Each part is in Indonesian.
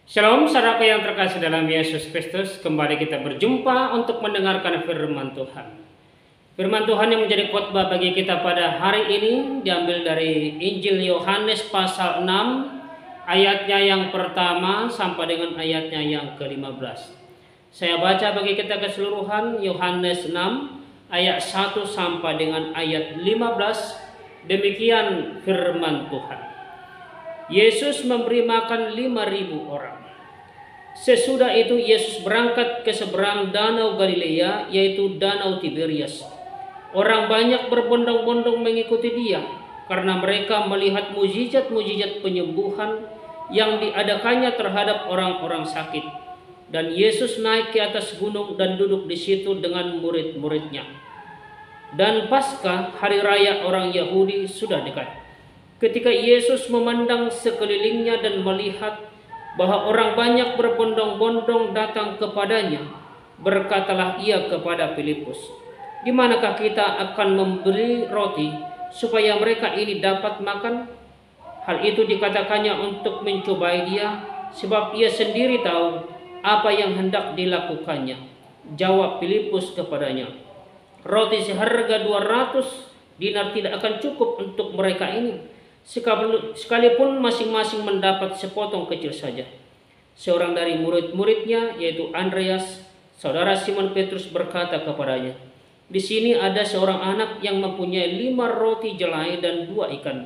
Shalom, saudara yang terkasih dalam Yesus Kristus. Kembali kita berjumpa untuk mendengarkan firman Tuhan. Firman Tuhan yang menjadi khotbah bagi kita pada hari ini diambil dari Injil Yohanes pasal 6, ayatnya yang pertama sampai dengan ayatnya yang ke-15. Saya baca bagi kita keseluruhan Yohanes 6 ayat 1 sampai dengan ayat 15. Demikian firman Tuhan. Yesus memberi makan 5.000 orang. Sesudah itu Yesus berangkat ke seberang danau Galilea, yaitu danau Tiberias. Orang banyak berbondong-bondong mengikuti dia, karena mereka melihat mujizat-mujizat penyembuhan yang diadakannya terhadap orang-orang sakit. Dan Yesus naik ke atas gunung dan duduk di situ dengan murid-muridnya. Dan Paskah, hari raya orang Yahudi, sudah dekat. Ketika Yesus memandang sekelilingnya dan melihat bahwa orang banyak berbondong-bondong datang kepadanya, berkatalah ia kepada Filipus, "Di manakah kita akan membeli roti supaya mereka ini dapat makan?" Hal itu dikatakannya untuk mencobai dia, sebab ia sendiri tahu apa yang hendak dilakukannya. Jawab Filipus kepadanya, "Roti seharga 200 dinar tidak akan cukup untuk mereka ini, sekalipun masing-masing mendapat sepotong kecil saja." Seorang dari murid-muridnya, yaitu Andreas, saudara Simon Petrus, berkata kepadanya, "Di sini ada seorang anak yang mempunyai 5 roti jelai dan 2 ikan.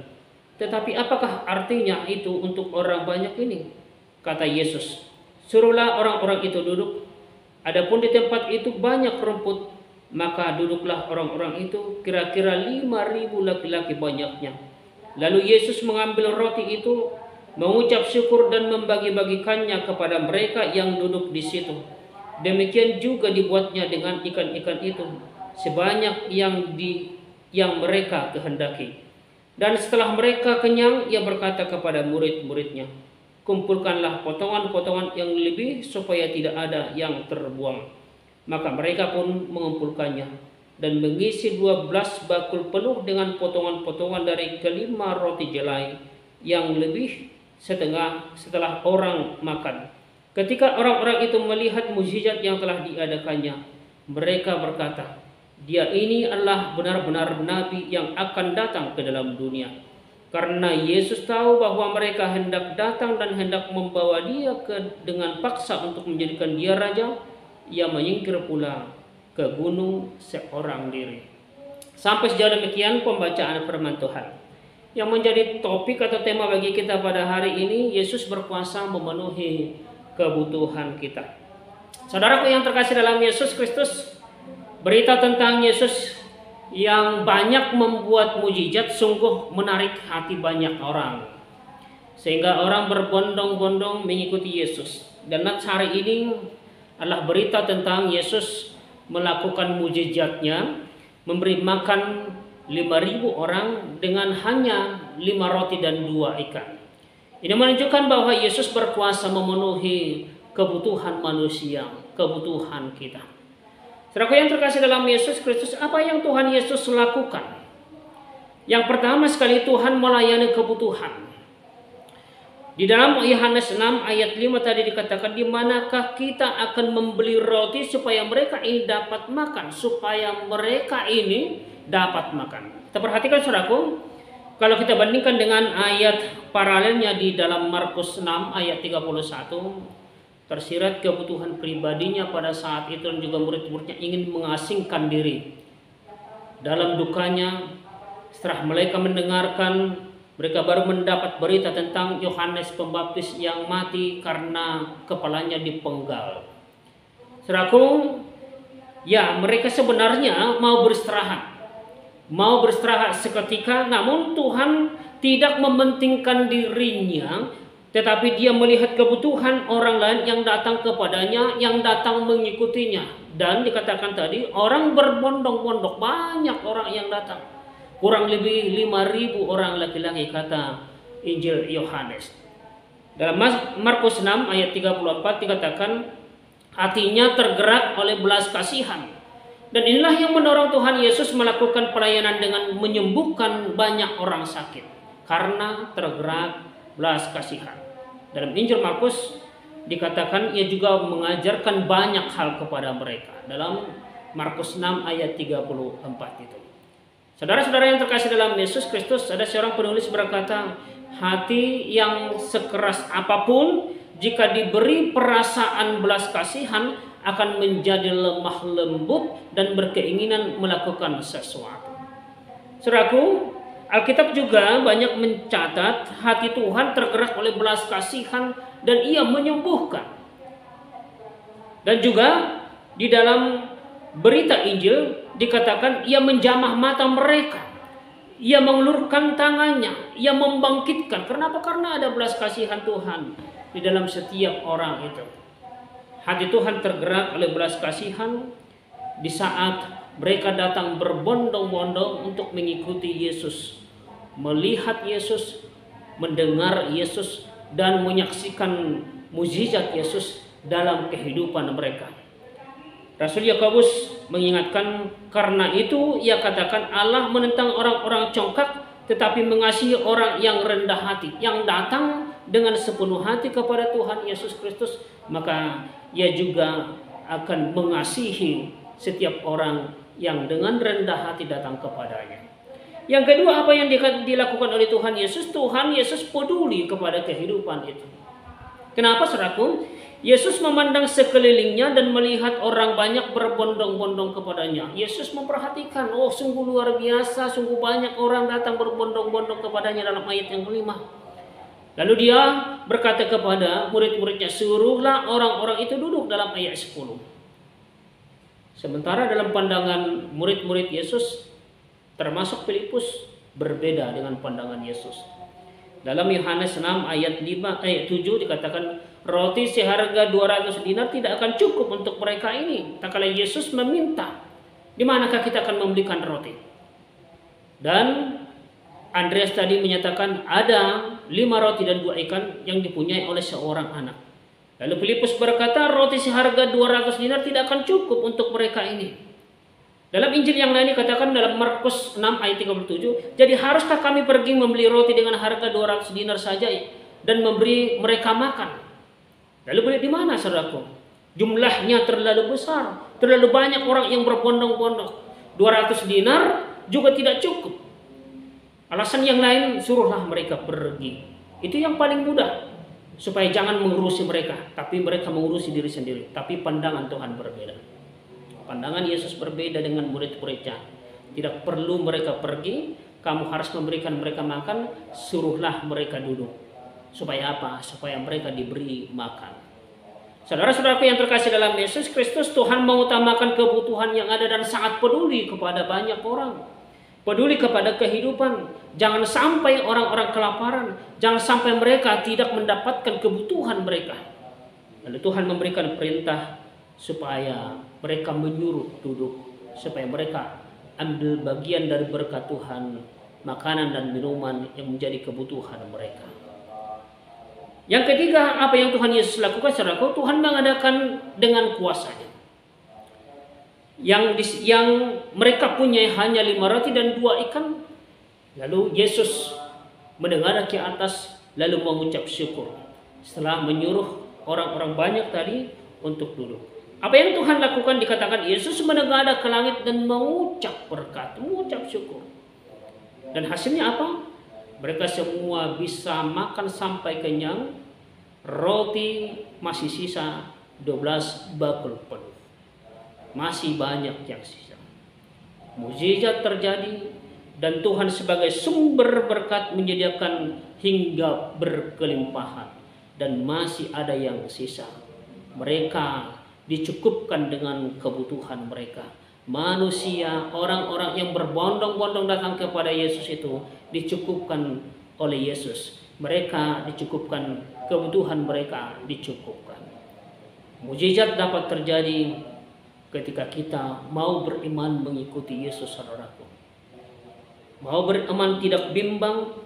Tetapi apakah artinya itu untuk orang banyak ini?" Kata Yesus, "Suruhlah orang-orang itu duduk." Adapun di tempat itu banyak rumput, maka duduklah orang-orang itu, kira-kira 5.000 laki-laki banyaknya. Lalu Yesus mengambil roti itu, mengucap syukur dan membagi-bagikannya kepada mereka yang duduk di situ. Demikian juga dibuatnya dengan ikan-ikan itu, sebanyak yang mereka kehendaki. Dan setelah mereka kenyang, ia berkata kepada murid-muridnya, "Kumpulkanlah potongan-potongan yang lebih supaya tidak ada yang terbuang." Maka mereka pun mengumpulkannya dan mengisi 12 bakul penuh dengan potongan-potongan dari kelima roti jelai yang lebih setengah setelah orang makan. Ketika orang-orang itu melihat mukjizat yang telah diadakannya, mereka berkata, "Dia ini adalah benar-benar nabi yang akan datang ke dalam dunia." Karena Yesus tahu bahwa mereka hendak datang dan hendak membawa dia dengan paksa untuk menjadikan dia raja, ia menyingkir pula ke gunung seorang diri. Sampai sejauh demikian pembacaan firman Tuhan. Yang menjadi topik atau tema bagi kita pada hari ini, Yesus berkuasa memenuhi kebutuhan kita. Saudaraku yang terkasih dalam Yesus Kristus, berita tentang Yesus yang banyak membuat mujizat sungguh menarik hati banyak orang, sehingga orang berbondong-bondong mengikuti Yesus. Dan hari ini adalah berita tentang Yesus melakukan mujizatnya, memberi makan 5.000 orang dengan hanya 5 roti dan 2 ikan. Ini menunjukkan bahwa Yesus berkuasa memenuhi kebutuhan manusia, kebutuhan kita. Saudara yang terkasih dalam Yesus Kristus, apa yang Tuhan Yesus lakukan? Yang pertama sekali, Tuhan melayani kebutuhan. Di dalam Yohanes 6 ayat 5 tadi dikatakan, "Di manakah kita akan membeli roti supaya mereka ini dapat makan?" Supaya mereka ini dapat makan. Kita perhatikan saudaraku, kalau kita bandingkan dengan ayat paralelnya di dalam Markus 6 ayat 31, tersirat kebutuhan pribadinya pada saat itu, dan juga murid-muridnya ingin mengasingkan diri. Dalam dukanya, setelah mereka mendengarkan, mereka baru mendapat berita tentang Yohanes Pembaptis yang mati karena kepalanya dipenggal. Saudaraku, ya mereka sebenarnya mau beristirahat seketika, namun Tuhan tidak mementingkan dirinya, tetapi dia melihat kebutuhan orang lain yang datang kepadanya, yang datang mengikutinya. Dan dikatakan tadi, orang berbondong-bondong, banyak orang yang datang. Kurang lebih 5.000 orang laki-laki, kata Injil Yohanes. Dalam Markus 6 ayat 34 dikatakan, hatinya tergerak oleh belas kasihan. Dan inilah yang mendorong Tuhan Yesus melakukan pelayanan dengan menyembuhkan banyak orang sakit, karena tergerak belas kasihan. Dalam Injil Markus dikatakan ia juga mengajarkan banyak hal kepada mereka dalam Markus 6 ayat 34 itu. Saudara-saudara yang terkasih dalam Yesus Kristus, ada seorang penulis berkata, hati yang sekeras apapun jika diberi perasaan belas kasihan akan menjadi lemah lembut dan berkeinginan melakukan sesuatu. Saudaraku, Alkitab juga banyak mencatat hati Tuhan tergerak oleh belas kasihan dan ia menyembuhkan. Dan juga di dalam berita Injil dikatakan ia menjamah mata mereka. Ia mengulurkan tangannya, ia membangkitkan. Kenapa? Karena ada belas kasihan Tuhan di dalam setiap orang itu. Hati Tuhan tergerak oleh belas kasihan di saat mereka datang berbondong-bondong untuk mengikuti Yesus, melihat Yesus, mendengar Yesus, dan menyaksikan mukjizat Yesus dalam kehidupan mereka. Rasul Yakobus mengingatkan, karena itu ia katakan Allah menentang orang-orang congkak tetapi mengasihi orang yang rendah hati, yang datang dengan sepenuh hati kepada Tuhan Yesus Kristus, maka ia juga akan mengasihi setiap orang yang dengan rendah hati datang kepadanya. Yang kedua, apa yang dilakukan oleh Tuhan Yesus? Tuhan Yesus peduli kepada kehidupan itu. Kenapa, saudaraku? Yesus memandang sekelilingnya dan melihat orang banyak berbondong-bondong kepadanya. Yesus memperhatikan, oh sungguh luar biasa, sungguh banyak orang datang berbondong-bondong kepadanya dalam ayat yang kelima. Lalu dia berkata kepada murid-muridnya, suruhlah orang-orang itu duduk dalam ayat 10. Sementara dalam pandangan murid-murid Yesus, termasuk Filipus, berbeda dengan pandangan Yesus. Dalam Yohanes 6 ayat 7 dikatakan, roti seharga 200 dinar tidak akan cukup untuk mereka ini. Tak kala Yesus meminta, di manakah kita akan membelikan roti? Dan Andreas tadi menyatakan ada 5 roti dan 2 ikan yang dipunyai oleh seorang anak. Lalu Filipus berkata, roti seharga 200 dinar tidak akan cukup untuk mereka ini. Dalam Injil yang lain dikatakan dalam Markus 6 ayat 37, jadi haruskah kami pergi membeli roti dengan harga 200 dinar saja dan memberi mereka makan? Lalu beli di mana, saudaraku? Jumlahnya terlalu besar, terlalu banyak orang yang berbondong-bondong. 200 dinar juga tidak cukup. Alasan yang lain, suruhlah mereka pergi. Itu yang paling mudah, supaya jangan mengurusi mereka, tapi mereka mengurusi diri sendiri. Tapi pandangan Tuhan berbeda. Pandangan Yesus berbeda dengan murid-muridnya. Tidak perlu mereka pergi, kamu harus memberikan mereka makan, suruhlah mereka duduk. Supaya apa? Supaya mereka diberi makan. Saudara-saudaraku yang terkasih dalam Yesus Kristus, Tuhan mengutamakan kebutuhan yang ada dan sangat peduli kepada banyak orang. Peduli kepada kehidupan. Jangan sampai orang-orang kelaparan. Jangan sampai mereka tidak mendapatkan kebutuhan mereka. Lalu Tuhan memberikan perintah supaya mereka menyuruh duduk, supaya mereka ambil bagian dari berkat Tuhan, makanan dan minuman yang menjadi kebutuhan mereka. Yang ketiga, apa yang Tuhan Yesus lakukan, saudaraku? Tuhan mengadakan dengan kuasanya. Yang mereka punya hanya 5 roti dan 2 ikan. Lalu Yesus mendengar ke atas, lalu mengucap syukur. Setelah menyuruh orang-orang banyak tadi untuk duduk. Apa yang Tuhan lakukan dikatakan Yesus menengadah ke langit dan mengucap berkat, mengucap syukur. Dan hasilnya apa? Mereka semua bisa makan sampai kenyang. Roti masih sisa 12 bakul penuh. Masih banyak yang sisa. Mukjizat terjadi dan Tuhan sebagai sumber berkat menyediakan hingga berkelimpahan. Dan masih ada yang sisa. Mereka dicukupkan dengan kebutuhan mereka. Manusia, orang-orang yang berbondong-bondong datang kepada Yesus itu dicukupkan oleh Yesus. Mereka dicukupkan, kebutuhan mereka dicukupkan. Mukjizat dapat terjadi ketika kita mau beriman mengikuti Yesus, saudaraku. Mau beriman tidak bimbang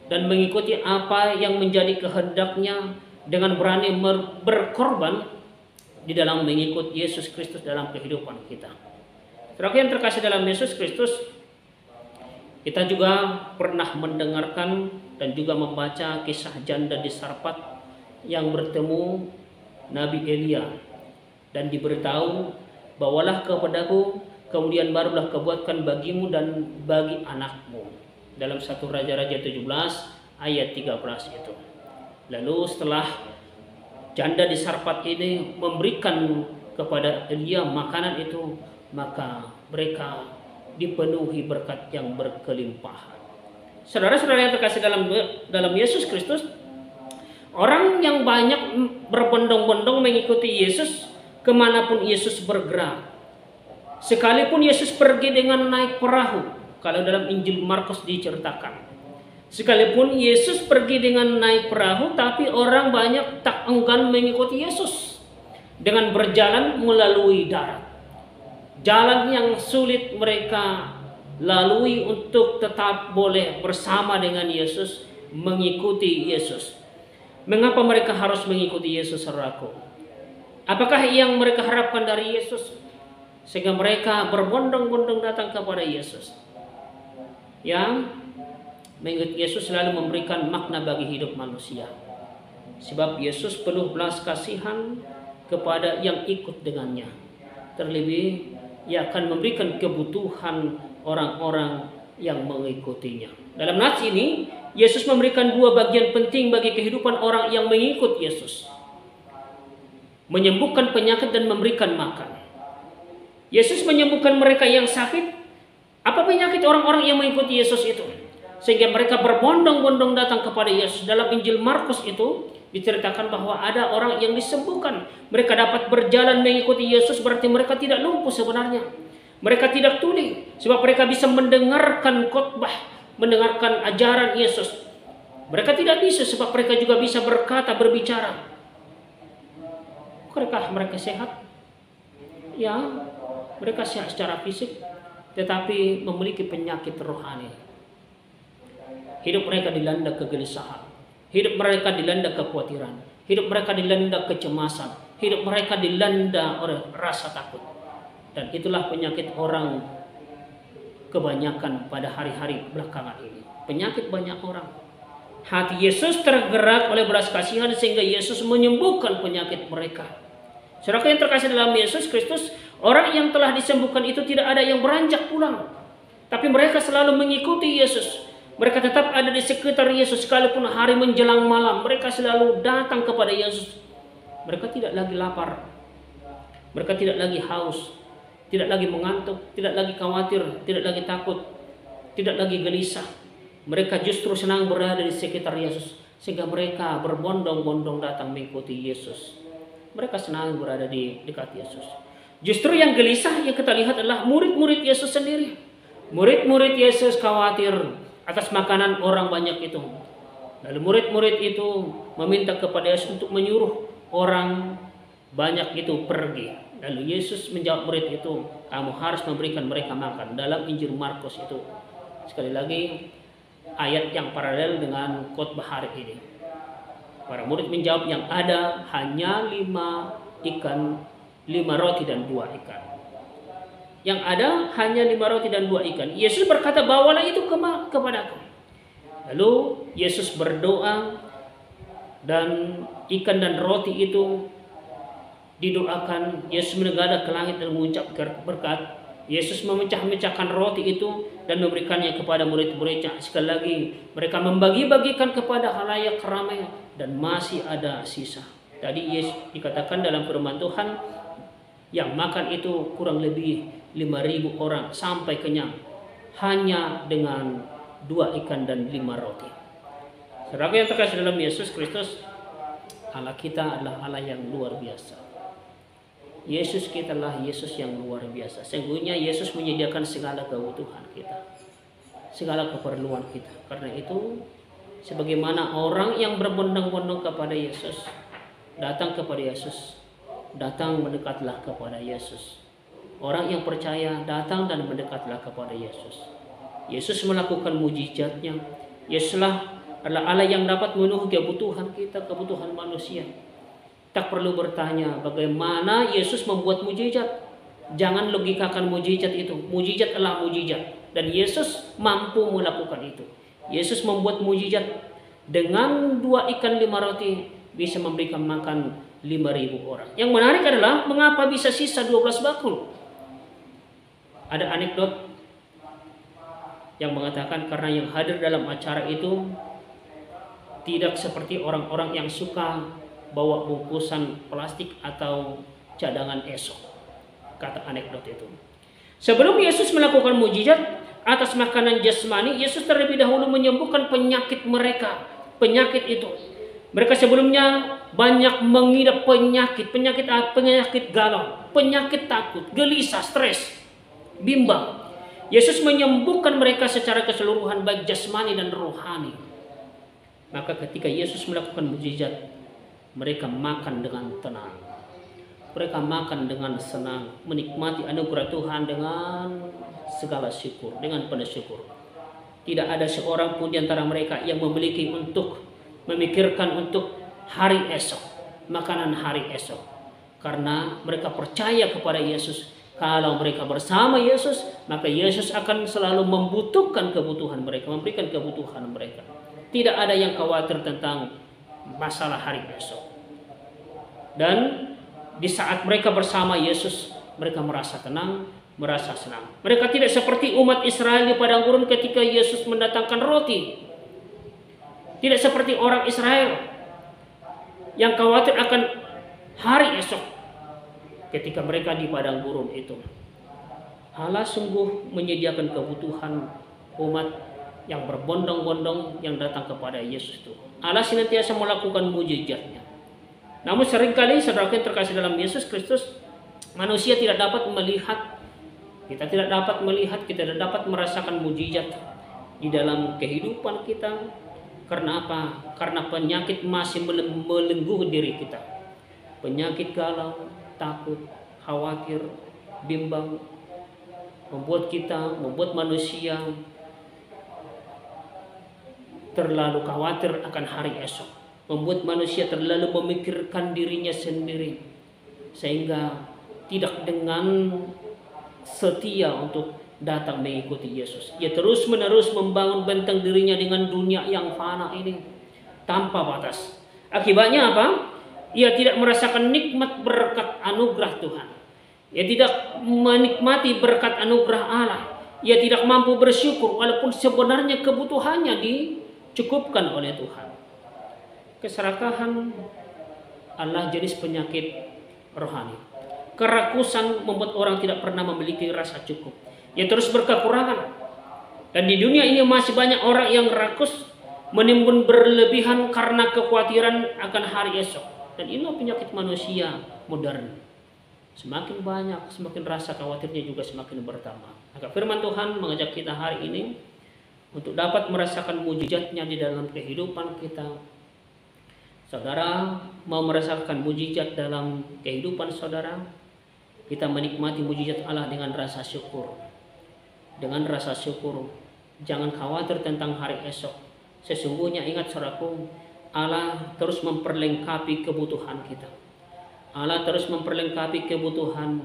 dan mengikuti apa yang menjadi kehendaknya dengan berani berkorban di dalam mengikut Yesus Kristus dalam kehidupan kita. Saudara yang terkasih dalam Yesus Kristus, kita juga pernah mendengarkan dan juga membaca kisah janda di Sarpat yang bertemu Nabi Elia, dan diberitahu, bawalah kepadaku, kemudian barulah kubuatkan bagimu dan bagi anakmu. Dalam 1 Raja-Raja 17 ayat 13 itu. Lalu setelah janda di Sarfat ini memberikan kepada Elia makanan itu, maka mereka dipenuhi berkat yang berkelimpahan. Saudara-saudara yang terkasih dalam Yesus Kristus, orang yang banyak berbondong-bondong mengikuti Yesus kemanapun Yesus bergerak. Sekalipun Yesus pergi dengan naik perahu, kalau dalam Injil Markus diceritakan. Sekalipun Yesus pergi dengan naik perahu, tapi orang banyak tak enggan mengikuti Yesus dengan berjalan melalui darat. Jalan yang sulit mereka lalui untuk tetap boleh bersama dengan Yesus, mengikuti Yesus. Mengapa mereka harus mengikuti Yesus, saudaraku? Apakah yang mereka harapkan dari Yesus sehingga mereka berbondong-bondong datang kepada Yesus? Yang mengikuti Yesus selalu memberikan makna bagi hidup manusia. Sebab Yesus penuh belas kasihan kepada yang ikut dengannya. Terlebih, ia akan memberikan kebutuhan orang-orang yang mengikutinya. Dalam nats ini, Yesus memberikan dua bagian penting bagi kehidupan orang yang mengikut Yesus. Menyembuhkan penyakit dan memberikan makan. Yesus menyembuhkan mereka yang sakit. Apa penyakit orang-orang yang mengikuti Yesus itu? Sehingga mereka berbondong-bondong datang kepada Yesus. Dalam Injil Markus itu diceritakan bahwa ada orang yang disembuhkan. Mereka dapat berjalan mengikuti Yesus, berarti mereka tidak lumpuh sebenarnya. Mereka tidak tuli, sebab mereka bisa mendengarkan khotbah, mendengarkan ajaran Yesus. Mereka tidak bisa, sebab mereka juga bisa berkata, berbicara. Bukankah mereka sehat? Ya, mereka sehat secara fisik, tetapi memiliki penyakit rohani. Hidup mereka dilanda kegelisahan. Hidup mereka dilanda kekhawatiran. Hidup mereka dilanda kecemasan. Hidup mereka dilanda oleh rasa takut. Dan itulah penyakit orang kebanyakan pada hari-hari belakangan ini. Penyakit banyak orang. Hati Yesus tergerak oleh belas kasihan sehingga Yesus menyembuhkan penyakit mereka. Saudara yang terkasih dalam Yesus Kristus, orang yang telah disembuhkan itu tidak ada yang beranjak pulang. Tapi mereka selalu mengikuti Yesus. Mereka tetap ada di sekitar Yesus sekalipun hari menjelang malam. Mereka selalu datang kepada Yesus. Mereka tidak lagi lapar. Mereka tidak lagi haus. Tidak lagi mengantuk. Tidak lagi khawatir. Tidak lagi takut. Tidak lagi gelisah. Mereka justru senang berada di sekitar Yesus. Sehingga mereka berbondong-bondong datang mengikuti Yesus. Mereka senang berada di dekat Yesus. Justru yang gelisah yang kita lihat adalah murid-murid Yesus sendiri. Murid-murid Yesus khawatir atas makanan orang banyak itu. Lalu murid-murid itu meminta kepada Yesus untuk menyuruh orang banyak itu pergi. Lalu Yesus menjawab murid itu, kamu harus memberikan mereka makan. Dalam Injil Markus itu, sekali lagi ayat yang paralel dengan khotbah hari ini. Para murid menjawab, yang ada hanya 5 ikan, 5 roti dan 2 ikan. Yang ada hanya 5 roti dan 2 ikan. Yesus berkata, bawalah itu kepadaku. Lalu Yesus berdoa, dan ikan dan roti itu didoakan. Yesus menengadah ke langit dan mengucap berkat. Yesus memecah-mecahkan roti itu dan memberikannya kepada murid-muridnya. Sekali lagi mereka membagi-bagikan kepada halayak ramai dan masih ada sisa. Tadi Yesus dikatakan dalam firman Tuhan, yang makan itu kurang lebih 5.000 orang sampai kenyang hanya dengan 2 ikan dan 5 roti. Saudara yang terkasih dalam Yesus Kristus, Allah kita adalah Allah yang luar biasa. Yesus kita adalah Yesus yang luar biasa. Sesungguhnya Yesus menyediakan segala kebutuhan kita, segala keperluan kita. Karena itu, sebagaimana orang yang berbondong-bondong kepada Yesus, datang kepada Yesus, datang mendekatlah kepada Yesus. Orang yang percaya datang dan mendekatlah kepada Yesus. Yesus melakukan mujizatnya. Yesuslah adalah Allah yang dapat memenuhi kebutuhan kita, kebutuhan manusia. Tak perlu bertanya bagaimana Yesus membuat mujizat. Jangan logikakan mujizat itu. Mujizat adalah mujizat. Dan Yesus mampu melakukan itu. Yesus membuat mujizat dengan 2 ikan 5 roti bisa memberikan makan 5.000 orang. Yang menarik adalah mengapa bisa sisa 12 bakul. Ada anekdot yang mengatakan karena yang hadir dalam acara itu tidak seperti orang-orang yang suka bawa bungkusan plastik atau cadangan esok. Kata anekdot itu. Sebelum Yesus melakukan mujizat atas makanan jasmani, Yesus terlebih dahulu menyembuhkan penyakit mereka. Penyakit itu. Mereka sebelumnya banyak mengidap penyakit galau, penyakit takut, gelisah, stres, bimbang. Yesus menyembuhkan mereka secara keseluruhan baik jasmani dan rohani. Maka ketika Yesus melakukan mujizat, mereka makan dengan tenang. Mereka makan dengan senang, menikmati anugerah Tuhan dengan segala syukur, dengan penuh syukur. Tidak ada seorang pun di antara mereka yang memikirkan untuk hari esok, makanan hari esok. Karena mereka percaya kepada Yesus. Kalau mereka bersama Yesus, maka Yesus akan selalu membutuhkan kebutuhan mereka, memberikan kebutuhan mereka. Tidak ada yang khawatir tentang masalah hari esok. Dan di saat mereka bersama Yesus, mereka merasa tenang, merasa senang. Mereka tidak seperti umat Israel di padang gurun ketika Yesus mendatangkan roti. Tidak seperti orang Israel yang khawatir akan hari esok ketika mereka di padang gurun itu. Allah sungguh menyediakan kebutuhan umat yang berbondong-bondong yang datang kepada Yesus itu. Allah senantiasa melakukan mujizatnya. Namun seringkali saudara yang terkasih dalam Yesus Kristus, manusia tidak dapat melihat, kita tidak dapat merasakan mujizat di dalam kehidupan kita. Karena apa? Karena penyakit masih melenggu diri kita. Penyakit galau, takut, khawatir, bimbang, membuat manusia terlalu khawatir akan hari esok. Membuat manusia terlalu memikirkan dirinya sendiri. Sehingga tidak dengan setia untuk datang mengikuti Yesus. Ia terus menerus membangun benteng dirinya dengan dunia yang fana ini tanpa batas. Akibatnya apa? Ia tidak merasakan nikmat berkat anugerah Tuhan. Ia tidak menikmati berkat anugerah Allah. Ia tidak mampu bersyukur walaupun sebenarnya kebutuhannya dicukupkan oleh Tuhan. Keserakahan adalah jenis penyakit rohani. Kerakusan membuat orang tidak pernah memiliki rasa cukup. Ia terus berkekurangan. Dan di dunia ini masih banyak orang yang rakus, menimbun berlebihan karena kekhawatiran akan hari esok. Dan ini penyakit manusia modern. Semakin banyak, semakin rasa khawatirnya juga semakin bertambah. Maka firman Tuhan mengajak kita hari ini untuk dapat merasakan mujizatnya di dalam kehidupan kita. Saudara mau merasakan mujizat dalam kehidupan saudara, kita menikmati mujizat Allah dengan rasa syukur. Dengan rasa syukur, jangan khawatir tentang hari esok. Sesungguhnya ingat saudaraku, Allah terus memperlengkapi kebutuhan kita. Allah terus memperlengkapi kebutuhan.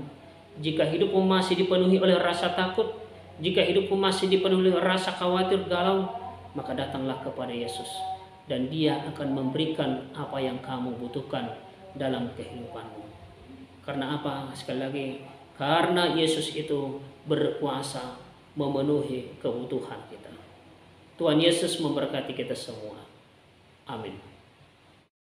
Jika hidupmu masih dipenuhi oleh rasa takut, jika hidupmu masih dipenuhi oleh rasa khawatir, galau, maka datanglah kepada Yesus. Dan Dia akan memberikan apa yang kamu butuhkan dalam kehidupanmu. Karena apa? Sekali lagi, karena Yesus itu berkuasa memenuhi kebutuhan kita. Tuhan Yesus memberkati kita semua. Amin.